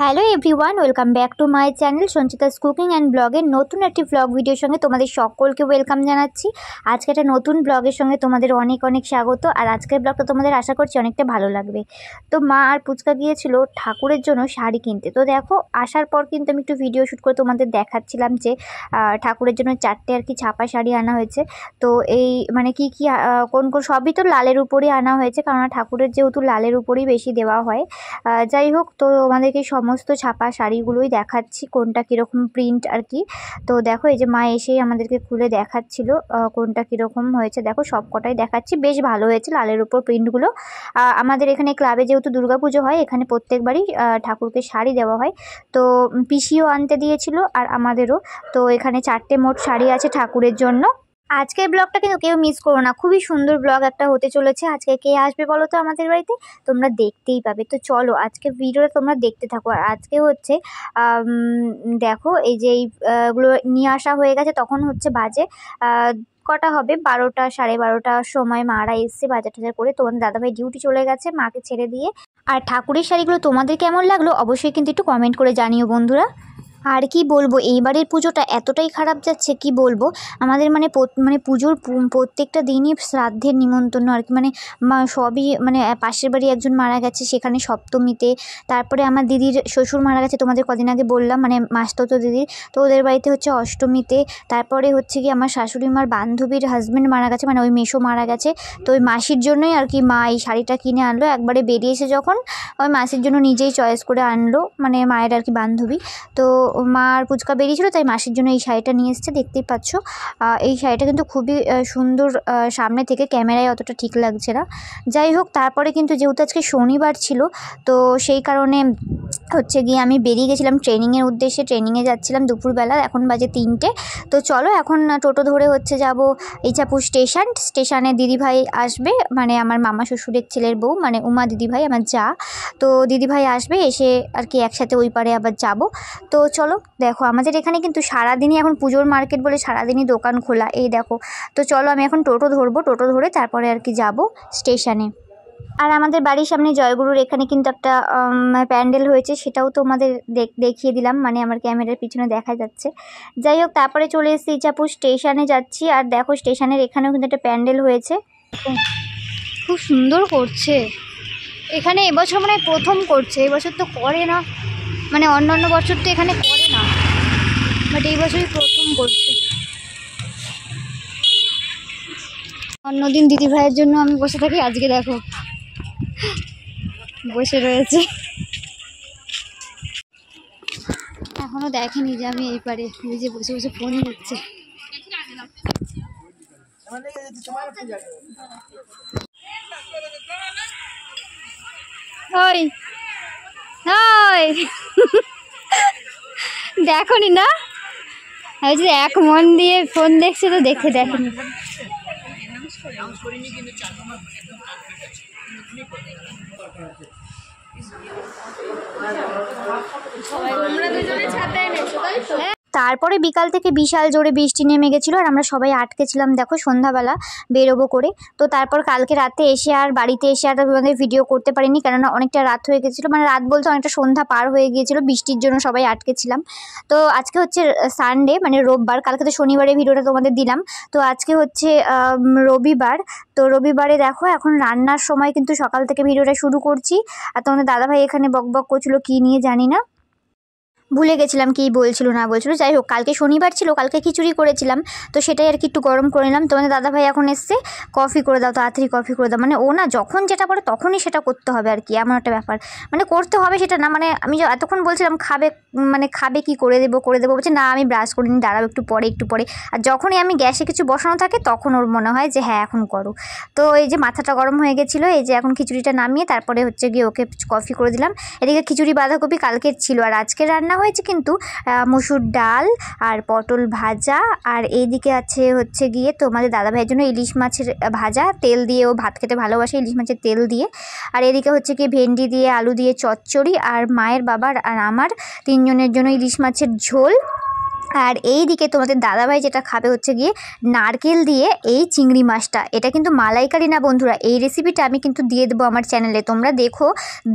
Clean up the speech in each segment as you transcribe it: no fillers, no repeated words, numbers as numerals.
Hello everyone, welcome back to my channel Sanchita's cooking and ব্লগের নতুন একটি ব্লগ ভিডিওর সঙ্গে তোমাদের সকলকে ওয়েলকাম জানাচ্ছি। আজকে একটা নতুন ব্লগের সঙ্গে তোমাদের অনেক অনেক স্বাগত। আর আজকের ব্লগটা তোমাদের আশা করছি অনেকটা ভালো লাগবে। তো মা আর পুচকা গিয়েছিল ঠাকুরের জন্য শাড়ি কিনতে। তো দেখো, আসার পর কিন্তু আমি একটু ভিডিও শ্যুট করে তোমাদের দেখাচ্ছিলাম যে ঠাকুরের জন্য 4টে আর কি ছাপা শাড়ি আনা হয়েছে। তো এই মানে কি কোন কোন সবই তো লালের উপরই আনা হয়েছে, কারণ ঠাকুরের যেহেতু লালের উপরই বেশি দেওয়া হয়। যাই হোক, তো আমাদেরকে সমস্ত ছাপা শাড়িগুলোই দেখাচ্ছি কোনটা কীরকম প্রিন্ট আর কি। তো দেখো, এই যে মা এসেই আমাদেরকে খুলে দেখাচ্ছিল কোনটা কীরকম হয়েছে। দেখো, সব কটাই দেখাচ্ছি, বেশ ভালো হয়েছে লালের উপর প্রিন্টগুলো। আমাদের এখানে ক্লাবে যেহেতু দুর্গাপুজো হয়, এখানে প্রত্যেকবারই ঠাকুরকে শাড়ি দেওয়া হয়। তো পিসিও আনতে দিয়েছিল আর আমাদেরও। তো এখানে 4টে মোট শাড়ি আছে ঠাকুরের জন্য। আজকের ব্লগটা কিন্তু কেউ মিস করো না, খুবই সুন্দর ব্লগ একটা হতে চলেছে। আজকে কে আসবে বলো তো আমাদের বাড়িতে, তোমরা দেখতেই পাবে। তো চলো আজকে ভিডিওটা তোমরা দেখতে থাকো। আর আজকে হচ্ছে দেখো, এই যে এইগুলো নিয়ে আসা হয়ে গেছে, তখন হচ্ছে বাজে কটা হবে 12টা 12:30 সময় মারা এসছে বাজার টাজার করে। তোমাদের দাদাভাই ডিউটি চলে গেছে মাকে ছেড়ে দিয়ে। আর ঠাকুরের শাড়িগুলো তোমাদের কেমন লাগলো অবশ্যই কিন্তু একটু কমেন্ট করে জানিও বন্ধুরা। আর কি বলবো, এইবারের পুজোটা এতটাই খারাপ যাচ্ছে কি বলবো। আমাদের মানে পুজোর প্রত্যেকটা দিনই শ্রাদ্ধের নিমন্ত্রণ আর কি। মানে সবই মানে পাশের বাড়ি একজন মারা গেছে, সেখানে সপ্তমীতে। তারপরে আমার দিদির শ্বশুর মারা গেছে, তোমাদের কদিন আগে বললাম, মানে মাসতো দিদির। তো ওদের বাড়িতে হচ্ছে অষ্টমীতে। তারপরে হচ্ছে কি আমার শাশুড়ি মার বান্ধবীর হাজব্যান্ড মারা গেছে, মানে ওই মেসো মারা গেছে। তো ওই মাসির জন্যই আর কি মা এই শাড়িটা কিনে আনলো। একবারে বেরিয়েছে যখন, ওই মাসির জন্য নিজেই চয়েস করে আনলো, মানে মায়ের আর কি বান্ধবী। তো মা আর পুচকা বেরিয়েছিল, তাই মাসির জন্য এই শাড়িটা নিয়ে এসেছে, দেখতেই পাচ্ছ। এই শাড়িটা কিন্তু খুবই সুন্দর, সামনে থেকে ক্যামেরায় অতটা ঠিক লাগছে না। যাই হোক, তারপরে কিন্তু যেহেতু আজকে শনিবার ছিল, তো সেই কারণে হচ্ছে গিয়ে আমি বেরিয়ে গেছিলাম ট্রেনিংয়ের উদ্দেশ্যে। ট্রেনিংয়ে যাচ্ছিলাম দুপুরবেলা, এখন বাজে 3টে। তো চলো এখন টোটো ধরে হচ্ছে যাব ইছাপুর স্টেশনে। দিদিভাই আসবে, মানে আমার মামা শ্বশুরের ছেলের বউ, মানে উমা দিদিভাই আমার যা। তো দিদিভাই আসবে, এসে আর কি একসাথে ওই পারে আবার যাব। তো চলো, দেখো আমাদের এখানে কিন্তু সারাদিনই এখন পুজোর মার্কেট বলে সারাদিনই দোকান খোলা, এই দেখো। তো চলো আমি এখন টোটো ধরবো, টোটো ধরে তারপরে আর কি যাব স্টেশনে। আর আমাদের বাড়ির সামনে জয়গুরুর এখানে কিন্তু একটা প্যান্ডেল হয়েছে, সেটাও তোমাদের দেখিয়ে দিলাম, মানে আমার ক্যামেরার পিছনে দেখা যাচ্ছে। যাই হোক, তারপরে চলে এসেছি ইছাপুর স্টেশনে যাচ্ছি। আর দেখো, স্টেশনের এখানেও কিন্তু একটা প্যান্ডেল হয়েছে, খুব সুন্দর করছে এখানে। এবছর মানে প্রথম করছে, এবছর তো করে না, মানে অন্য বছর তো এখানে করে না, বাট এই বছরই প্রথম করছে। অন্যদিন দিদি ভাইয়ের জন্য আমি বসে থাকি, আজকে দেখো বসে রয়েছে। এখনো দেখেনি যে আমি এই পারে নিজে বসে বসে ফোন দিচ্ছে। ওই ওই দেখনি না, আমি যদি এক মন দিয়ে ফোন দেখছি তো দেখেনি। তারপরে বিকাল থেকে বিশাল জোরে বৃষ্টি নেমে গেছিলো, আর আমরা সবাই আটকেছিলাম দেখো সন্ধ্যাবেলা বেরোবো করে। তো তারপর কালকে রাতে এসে আর বাড়িতে এসে আর আমাদের ভিডিও করতে পারিনি, কেননা অনেকটা রাত হয়ে গেছিলো, মানে রাত বলতে অনেকটা সন্ধ্যা পার হয়ে গিয়েছিলো, বৃষ্টির জন্য সবাই আটকেছিলাম। তো আজকে হচ্ছে সানডে, মানে রোববার, কালকে তো শনিবারে ভিডিওটা তোমাদের দিলাম। তো আজকে হচ্ছে রবিবার। তো রবিবারে দেখো এখন রান্নার সময় কিন্তু সকাল থেকে ভিডিওটা শুরু করছি। আর তোমাদের দাদাভাই এখানে বকবক করছিল কি নিয়ে জানি না, ভুলে গেছিলাম কি বলছিল না বলছিল। যাই হোক, কালকে শনিবার ছিল, কালকে খিচুড়ি করেছিলাম, তো সেটাই আর কি একটু গরম করে নিলাম। তোমাদের দাদাভাই এখন এসছে, কফি করে দাও, তাড়াতাড়ি কফি করে দাও। মানে ও না যখন যেটা বলে তখনই সেটা করতে হবে আর কি, এমন একটা ব্যাপার। মানে করতে হবে সেটা না, মানে আমি এতক্ষণ বলছিলাম খাবে কি করে দেবো বলছে না আমি ব্রাশ করিনি, দাঁড়াও একটু পরে। আর যখনই আমি গ্যাসে কিছু বসানো থাকে তখন ওর মনে হয় যে হ্যাঁ এখন করো। তো এই যে মাথাটা গরম হয়ে গেছিলো, এই যে এখন খিচুড়িটা নামিয়ে তারপরে হচ্ছে গিয়ে ওকে কফি করে দিলাম। এদিকে খিচুড়ি বাঁধাকপি কালকের ছিল, আর আজকে রান্না হয়েছে কিন্তু মসুর ডাল আর পটল ভাজা। আর এইদিকে আছে হচ্ছে গিয়ে তোমাদের দাদাভাইয়ের জন্য ইলিশ মাছের ভাজা, তেল দিয়ে, ও ভাত খেতে ভালোবাসে ইলিশ মাছের তেল দিয়ে। আর এদিকে হচ্ছে গিয়ে ভেন্ডি দিয়ে আলু দিয়ে চচ্চড়ি, আর মায়ের বাবার আর আমার 3জনের জন্য ইলিশ মাছের ঝোল। আর এই দিকে তোমাদের দাদাভাই যেটা খাবে হচ্ছে গিয়ে নারকেল দিয়ে এই চিংড়ি মাছটা। এটা কিন্তু মালাইকারি না বন্ধুরা, এই রেসিপিটা আমি কিন্তু দিয়ে দেবো আমার চ্যানেলে, তোমরা দেখো।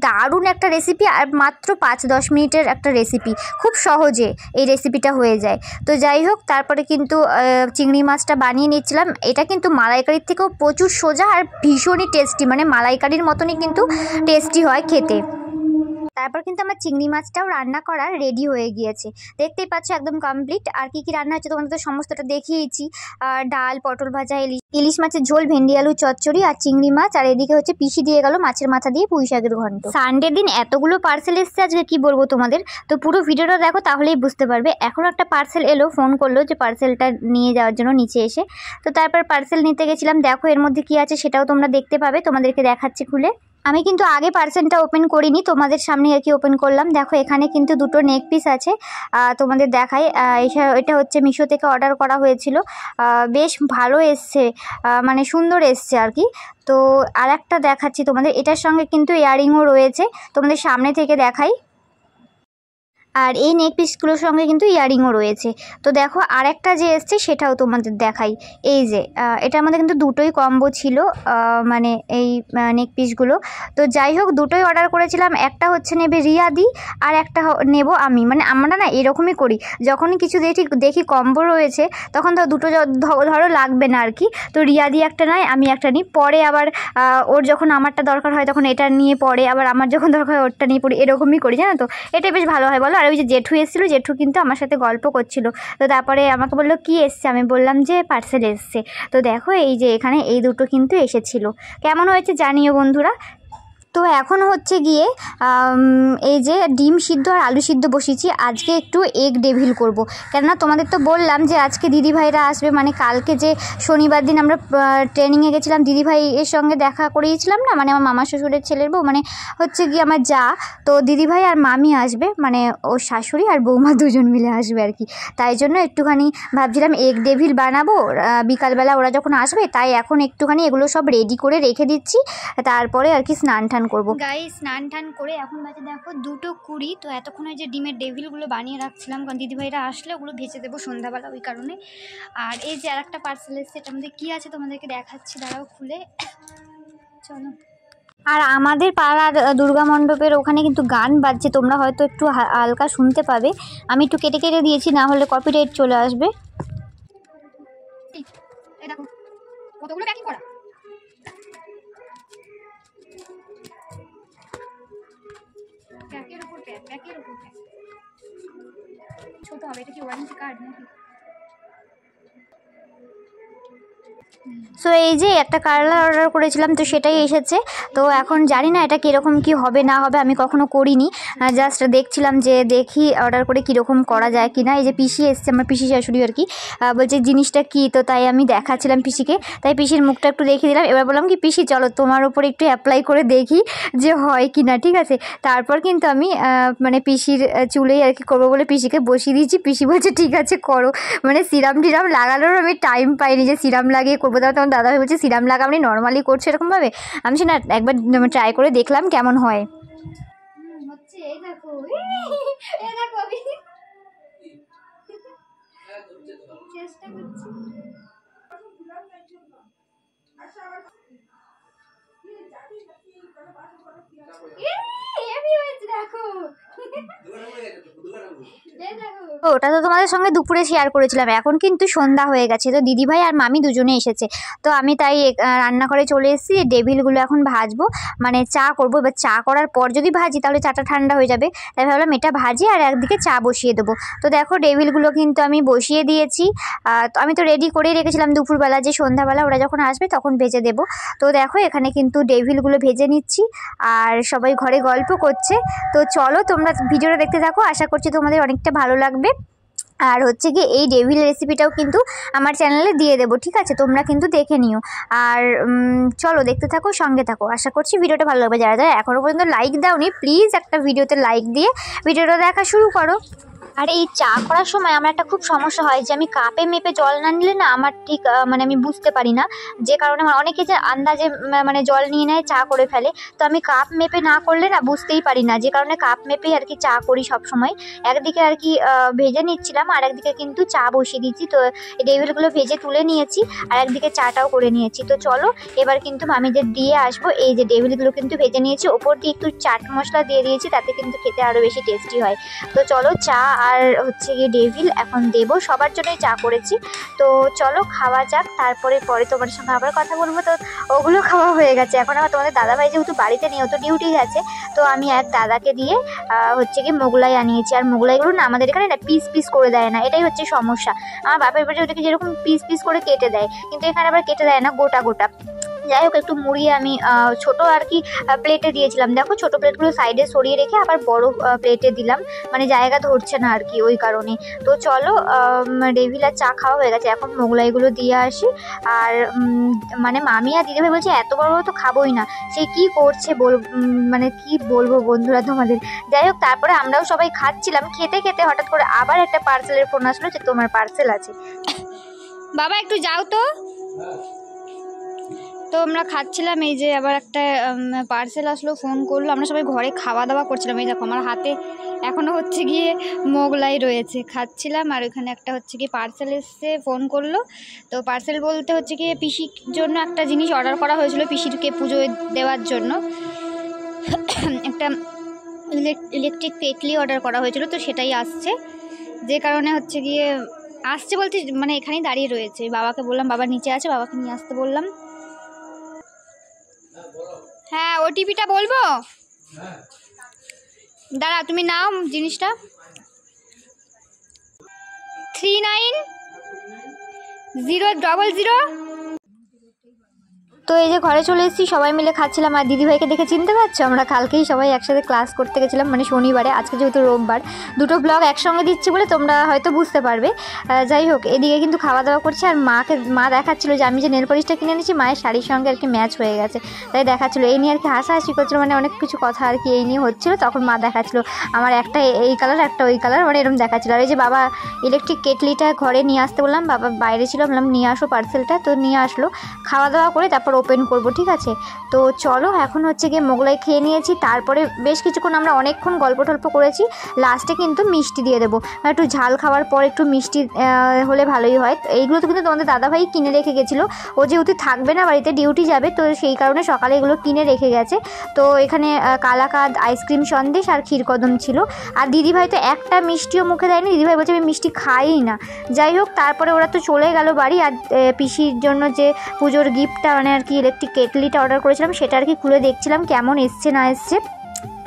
দারুণ একটা রেসিপি আর মাত্র 5-10 মিনিটের একটা রেসিপি, খুব সহজে এই রেসিপিটা হয়ে যায়। তো যাই হোক, তারপরে কিন্তু চিংড়ি মাছটা বানিয়ে নিচ্ছিলাম। এটা কিন্তু মালাইকারির থেকেও প্রচুর সোজা আর ভীষণই টেস্টি, মানে মালাইকারির মতনই কিন্তু টেস্টি হয় খেতে। তারপর কিন্তু আমার চিংড়ি মাছটাও রান্না করার রেডি হয়ে গিয়েছে, দেখতেই পাচ্ছ একদম কমপ্লিট। আর কি কি রান্না হচ্ছে তোমাদের তো সমস্তটা দেখিয়েছি। ডাল, পটল ভাজা, ইলিশ মাছের ঝোল, ভেন্ডি আলু চচ্চড়ি আর চিংড়ি মাছ। আর এদিকে হচ্ছে পিসি দিয়ে গেল মাছের মাথা দিয়ে পুঁই শাকের ঘন্ট। সানডে দিন এতগুলো পার্সেল এসছে আজকে, কি বলবো তোমাদের। তো পুরো ভিডিওটা দেখো তাহলেই বুঝতে পারবে। এখন একটা পার্সেল এলো, ফোন করলো যে পার্সেলটা নিয়ে যাওয়ার জন্য নিচে এসে। তো তারপর পার্সেল নিতে গেছিলাম। দেখো এর মধ্যে কি আছে সেটাও তোমরা দেখতে পাবে, তোমাদেরকে দেখাচ্ছি খুলে। আমি কিন্তু আগে পার্সেলটা ওপেন করিনি, তোমাদের সামনে আর কি ওপেন করলাম। দেখো এখানে কিন্তু দুটো নেক পিস আছে, তোমাদের দেখাই। এটা হচ্ছে মিশো থেকে অর্ডার করা হয়েছিল, বেশ ভালো এসছে, মানে সুন্দর এসছে আর কি। তো আর একটা দেখাচ্ছি তোমাদের, এটার সঙ্গে কিন্তু ইয়াররিংও রয়েছে, তোমাদের সামনে থেকে দেখাই। আর এই নেক পিসগুলোর সঙ্গে কিন্তু ইয়াররিংও রয়েছে। তো দেখো আর একটা যে এসছে সেটাও তোমাদের দেখাই। এই যে এটার মধ্যে কিন্তু দুটোই কম্বো ছিল, মানে এই নেক পিসগুলো। তো যাই হোক, দুটোই অর্ডার করেছিলাম। একটা হচ্ছে নেবে রিয়াদি আর একটা নেব আমি। মানে আমরা না এরকমই করি, যখনই কিছু দেখি কম্বো রয়েছে তখন দুটো ধরো লাগবে না আর কি। তো রিয়াদি একটা নয়, আমি একটা নিই। পরে আবার ওর যখন আমারটা দরকার হয় তখন এটা নিয়ে পড়ে, আবার আমার যখন দরকার হয় ওরটা নিয়ে পড়ি, এরকমই করি জানো তো। এটা বেশ ভালো হয় বলো। আর ওই যে জেঠু এসেছিলো, জেঠু কিন্তু আমার সাথে গল্প করছিল। তো তারপরে আমাকে বললো কি এসছে, আমি বললাম যে পার্সেল এসছে। তো দেখো এই যে এখানে এই দুটো কিন্তু এসেছিলো, কেমন হয়েছে জানিও বন্ধুরা। তো এখন হচ্ছে গিয়ে এই যে ডিম সিদ্ধ আর আলু সিদ্ধ বসিয়েছি। আজকে একটু এগ ডেভিল করব, কেননা তোমাদের তো বললাম যে আজকে দিদিভাইরা আসবে। মানে কালকে যে শনিবার দিন আমরা ট্রেনিংয়ে গেছিলাম, দিদিভাইয়ের সঙ্গে দেখা করিয়েছিলাম না, মানে আমার মামা শ্বশুরের ছেলের বউ, মানে হচ্ছে গিয়ে আমার যা। তো দিদিভাই আর মামি আসবে, মানে ওর শাশুড়ি আর বৌমা দুজন মিলে আসবে আর কি। তাই জন্য একটুখানি ভাবছিলাম এগ ডেভিল বানাবো বিকালবেলা ওরা যখন আসবে। তাই এখন একটুখানি এগুলো সব রেডি করে রেখে দিচ্ছি, তারপরে আর কি স্নান টান করবো। গাইস স্নান টান করে এখন বাজে দেখো 2:20। তো এতক্ষণ যে ডিমের ডেভিলগুলো বানিয়ে রাখছিলাম, কারণ দিদিভাইরা আসলে ওগুলো ভেজে দেবো সন্ধ্যাবেলা, ওই কারণে। আর এই যে আর একটা পার্সেল এসছে, এটার মধ্যে কী আছে তোমাদেরকে দেখাচ্ছি, দাঁড়াও খুলে। চলো। আর আমাদের পাড়ার দুর্গা মণ্ডপের ওখানে কিন্তু গান বাজছে, তোমরা হয়তো একটু হালকা শুনতে পাবে। আমি একটু কেটে কেটে দিয়েছি, না হলে কপিরাইট চলে আসবে। এই দেখো কতগুলো প্যাকিং করা। প্যাকের উপর প্যাকের উপর প্যাক। ছোট হবে, এটা কি ওয়ারেন্টি কার্ড নাকি? সো এই যে একটা কালার অর্ডার করেছিলাম, তো সেটাই এসেছে। তো এখন জানি না এটা কীরকম কি হবে না হবে, আমি কখনো করিনি, জাস্ট দেখছিলাম যে দেখি অর্ডার করে কীরকম করা যায় কি না। এই যে পিসি এসছে, আমার পিসি শাশুড়ি আর কি, বলছে জিনিসটা কী। তো তাই আমি দেখাচ্ছিলাম পিসিকে, তাই পিসির মুখটা একটু দেখিয়ে দিলাম। এবার বললাম কি পিসি চলো তোমার উপর একটু অ্যাপ্লাই করে দেখি যে হয় কি না, ঠিক আছে। তারপর কিন্তু আমি মানে পিসির চুলেই আর কি করবো বলে পিসিকে বসিয়ে দিয়েছি। পিসি বলছে ঠিক আছে করো, মানে সিরাম টিরাম লাগানোর আমি টাইম পাইনি যে সিরাম লাগিয়ে করবো। তাহলে তখন দাদাভাই বলছে সিরাম লাগাবনি, নর্মালি করছে এরকমভাবে। আমি না একবার ট্রাই করে দেখলাম কেমন হয়। হচ্ছে এই দেখো, এই দেখো আমি চেষ্টা করছি। ওটা তো তোমাদের সঙ্গে দুপুরে শেয়ার করেছিলাম। এখন কিন্তু সন্ধ্যা হয়ে গেছে, তো দিদিভাই আর মামি দুজনে এসেছে। তো আমি তাই রান্নাঘরে চলে এসেছি, ডেভিলগুলো এখন ভাজবো, মানে চা করবো। এবার চা করার পর যদি ভাজি তাহলে চাটা ঠান্ডা হয়ে যাবে, তাই ভাবলাম এটা ভাজি আর একদিকে চা বসিয়ে দেবো। তো দেখো ডেভিলগুলো কিন্তু আমি বসিয়ে দিয়েছি। তো আমি তো রেডি করেই রেখেছিলাম দুপুরবেলা, যে সন্ধ্যাবেলা ওরা যখন আসবে তখন ভেজে দেবো। তো দেখো এখানে কিন্তু ডেভিলগুলো ভেজে নিচ্ছি, আর সবাই ঘরে গল্প করছে। তো চলো তোমরা ভিডিওটা দেখতে থাকো, আশা করছি তোমাদের অনেকটা ভালো লাগবে। আর হচ্ছে কি এই ডেভিল রেসিপিটাও কিন্তু আমার চ্যানেলে দিয়ে দেবো, ঠিক আছে, তোমরা কিন্তু দেখে নিও। আর চলো দেখতে থাকো, সঙ্গে থাকো, আশা করছি ভিডিওটা ভালো লাগবে। যারা যারা এখনও পর্যন্ত লাইক দাওনি প্লিজ একটা ভিডিওতে লাইক দিয়ে ভিডিওটা দেখা শুরু করো। আর এই চা করার সময় আমার একটা খুব সমস্যা হয় যে আমি কাপে মেপে জল না নিলে না আমার ঠিক মানে আমি বুঝতে পারি না, যে কারণে আমার অনেকে যে আন্দাজে মানে জল নিয়ে নেয় চা করে ফেলে, তো আমি কাপ মেপে না করলে না বুঝতেই পারি না, যে কারণে কাপ মেপেই আর কি চা করি সব সময়। একদিকে আর কি ভেজে নিচ্ছিলাম আর একদিকে কিন্তু চা বসিয়ে দিচ্ছি, তো এই ডেভিলগুলো ভেজে তুলে নিয়েছি আর একদিকে চাটাও করে নিয়েছি। তো চলো এবার কিন্তু মামিদের দিয়ে আসবো। এই যে ডেভিলগুলো কিন্তু ভেজে নিয়েছি, ওপর দিয়ে একটু চাট মশলা দিয়ে দিয়েছি, তাতে কিন্তু খেতে আরও বেশি টেস্টি হয়। তো চলো চা আর হচ্ছে গিয়ে ডেভিল এখন দেবো, সবার জন্যই চা করেছি। তো চলো খাওয়া যাক, তারপরে তোমার সঙ্গে আবার কথা বলবো। তো ওগুলো খাওয়া হয়ে গেছে, এখন আবার তোমাদের দাদাভাই যেহেতু বাড়িতে নেই, ও তো ডিউটি গেছে, তো আমি এক দাদাকে দিয়ে হচ্ছে গিয়ে মোগলাই আনিয়েছি। আর মোগলাইগুলো না আমাদের এখানে না পিস পিস করে দেয় না, এটাই হচ্ছে সমস্যা। আমার বাপের বাড়ি ওটাকে যেরকম পিস পিস করে কেটে দেয়, কিন্তু এখানে আবার কেটে দেয় না, গোটা গোটা। যাই হোক একটু মুড়িয়ে আমি ছোটো আর কি প্লেটে দিয়েছিলাম, দেখো ছোটো প্লেটগুলো সাইডে সরিয়ে রেখে আবার বড় প্লেটে দিলাম, মানে জায়গা ধরছে না আর কি ওই কারণে। তো চলো ডেভিল আর চা খাওয়া হয়ে গেছে, এখন মোগলাইগুলো দিয়ে আসি। আর মানে মামি আর দিদিভাই বলছে এত বড় তো খাবোই না, সে কি করছে মানে কি বলবো বন্ধুরা তোমাদের। যাই হোক তারপরে আমরাও সবাই খাচ্ছিলাম, খেতে খেতে হঠাৎ করে আবার একটা পার্সেলের ফোন আসলো যে তোমার পার্সেল আছে। বাবা একটু যাও তো। তো আমরা খাচ্ছিলাম, এই যে আবার একটা পার্সেল আসলো, ফোন করলো, আমরা সবাই ঘরে খাওয়া দাওয়া করছিলাম। এই দেখো আমার হাতে এখনও হচ্ছে গিয়ে মোগলাই রয়েছে, খাচ্ছিলাম। আর ওখানে একটা হচ্ছে গিয়ে পার্সেল এসছে, ফোন করলো। তো পার্সেল বলতে হচ্ছে গিয়ে পিসির জন্য একটা জিনিস অর্ডার করা হয়েছিল, পিসিকে পুজোয় দেওয়ার জন্য একটা ইলেকট্রিক কেটলি অর্ডার করা হয়েছিল, তো সেটাই আসছে। যে কারণে হচ্ছে গিয়ে আসছে বলতে মানে এখানেই দাঁড়িয়ে রয়েছে। বাবাকে বললাম, বাবা নিচে আছে, বাবাকে নিয়ে আসতে বললাম। হ্যাঁ ওটিপিটা বলবো, দাঁড়া তুমি নাও জিনিসটা, 390000। তো এই যে ঘরে চলে এসেছি, সবাই মিলে খাচ্ছিলাম। আর দিদিভাইকে দেখে চিনতে পারছো, আমরা কালকেই সবাই একসাথে ক্লাস করতে গেছিলাম, মানে শনিবারে, আজকে যেহেতু রোববার, দুটো ব্লগ একসঙ্গে দিচ্ছি বলে তোমরা হয়তো বুঝতে পারবে। যাই হোক এদিকে কিন্তু খাওয়া দাওয়া করছে। আর মা দেখাচ্ছিলো যে আমি যে নেল পলিশটা কিনে নিয়েছি মায়ের শাড়ির সঙ্গে আর কি ম্যাচ হয়ে গেছে, তাই দেখাচ্ছিলো। এই নিয়ে আর কি হাসাহাসি করছিলো, মানে অনেক কিছু কথা আর কি এই নিয়ে হচ্ছিলো। তখন মা দেখাচ্ছিলো আমার একটা এই কালার একটা ওই কালার, মানে এরকম দেখাচ্ছিলো। আর এই যে বাবা ইলেকট্রিক কেটলিটা ঘরে নিয়ে আসতে বললাম, বাবা বাইরে ছিল, বললাম নিয়ে আসো পার্সেলটা, তো নিয়ে আসলো। খাওয়া দাওয়া করে তারপর ওপেন করবো, ঠিক আছে। তো চলো এখন হচ্ছে গিয়ে মোগলাই খেয়ে নিয়েছি, তারপরে বেশ কিছুক্ষণ আমরা অনেকক্ষণ গল্প টল্প করেছি। লাস্টে কিন্তু মিষ্টি দিয়ে দেবো, একটু ঝাল খাওয়ার পর একটু মিষ্টি হলে ভালোই হয়। এইগুলো তো কিন্তু তোমাদের দাদাভাই কিনে রেখে গেছিলো, ও যেহেতু থাকবে না বাড়িতে, ডিউটি যাবে, তো সেই কারণে সকালে এগুলো কিনে রেখে গেছে। তো এখানে কালাকাঁদ, আইসক্রিম সন্দেশ আর ক্ষীরকদম ছিল। আর দিদিভাই তো একটা মিষ্টিও মুখে দেয়নি, দিদিভাই বলছে আমি মিষ্টি খাইই না। যাই হোক তারপরে ওরা তো চলে গেল বাড়ি। আর পিসির জন্য যে পুজোর গিফটটা মানে আর কি ইলেকট্রিক কেটলিটা অর্ডার করেছিলাম, সেটা আর কি খুলে দেখছিলাম কেমন এসছে না এসছে।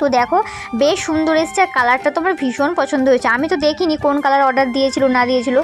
তো দেখো বেশ সুন্দর এসছে, আর কালারটা তো আমার ভীষণ পছন্দ হয়েছে। আমি তো দেখিনি কোন কালার অর্ডার দিয়েছিল না দিয়েছিল,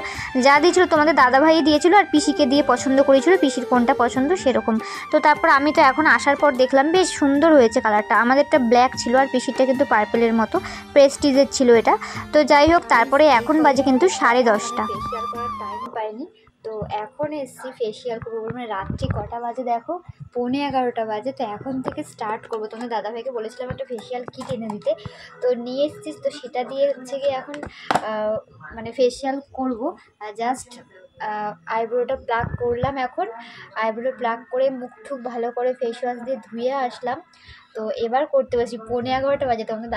যা দিয়েছিল তোমাদের দাদাভাই দিয়েছিল আর পিসিকে দিয়ে পছন্দ করেছিল, পিসির কোনটা পছন্দ সেরকম। তো তারপর আমি তো এখন আসার পর দেখলাম বেশ সুন্দর হয়েছে কালারটা। আমাদেরটা ব্ল্যাক ছিল আর পিসিরটা কিন্তু পার্পেলের মতো প্রেস্টিজের ছিল এটা। তো যাই হোক তারপরে এখন বাজে কিন্তু 10:30। ফেশিয়াল করার টাইম পাইনি, তো এখন এসছি ফেশিয়াল করবো। মানে রাত্রি কটা বাজে দেখো, 11:15 বাজে। তো এখন থেকে স্টার্ট করবো। তোমাদের দাদাভাইকে বলেছিলাম একটা ফেশিয়াল কিট এনে দিতে, তো নিয়ে এসেছিস, তো সেটা দিয়ে হচ্ছে গিয়ে এখন মানে ফেশিয়াল করবো। জাস্ট আইব্রোটা প্লাগ করলাম, এখন আইব্রো প্লাগ করে মুখ ঠুক ভালো করে ফেস ওয়াশ দিয়ে ধুয়ে আসলাম। তো এবার করতে বসি, 11:15 বাজে। তোমাদের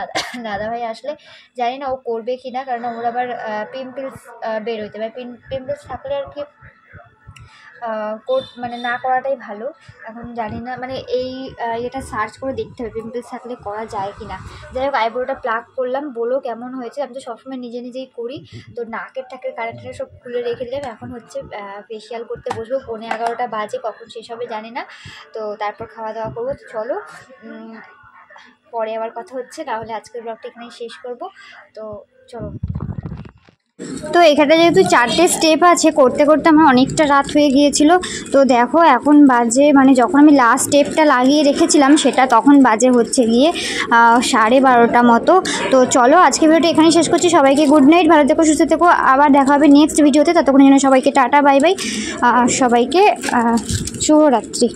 দাদাভাই আসলে জানি না ও করবে কি না, কারণ ওর আবার পিম্পলস বের হইতে পারে, পিম্পলস থাকলে আর কি মানে না করাটাই ভালো। এখন জানি না, মানে এই এটা সার্চ করে দেখতে হবে পিম্পলস থাকলে করা যায় কি না। যাই হোক আইব্রোটা প্লাগ করলাম, বলো কেমন হয়েছে। আমি তো সবসময় নিজে নিজেই করি, তো নাকের টাকের কানেক্টার সব খুলে রেখে দিলাম। এখন হচ্ছে ফেশিয়াল করতে বসবো, 11:15 বাজে, কখন শেষ হবে জানি না। তো তারপর খাওয়া দাওয়া করবো। তো চলো পরে আবার কথা হচ্ছে, তাহলে আজকের ব্লগটা এখানেই শেষ করব। তো চলো। তো এখানে যেহেতু 4টে স্টেপ আছে, করতে করতে আমার অনেকটা রাত হয়ে গিয়েছিল। তো দেখো এখন বাজে, মানে যখন আমি লাস্ট স্টেপটা লাগিয়ে রেখেছিলাম সেটা তখন বাজে হচ্ছে গিয়ে 12:30 মতো। তো চলো আজকে ভিডিওটা এখানেই শেষ করছি। সবাইকে গুড নাইট, ভালো থেকো, সুস্থ থেকো, আবার দেখা হবে নেক্সট ভিডিওতে। ততক্ষণের জন্য সবাইকে টাটা বাই বাই, সবাইকে শুভরাত্রি।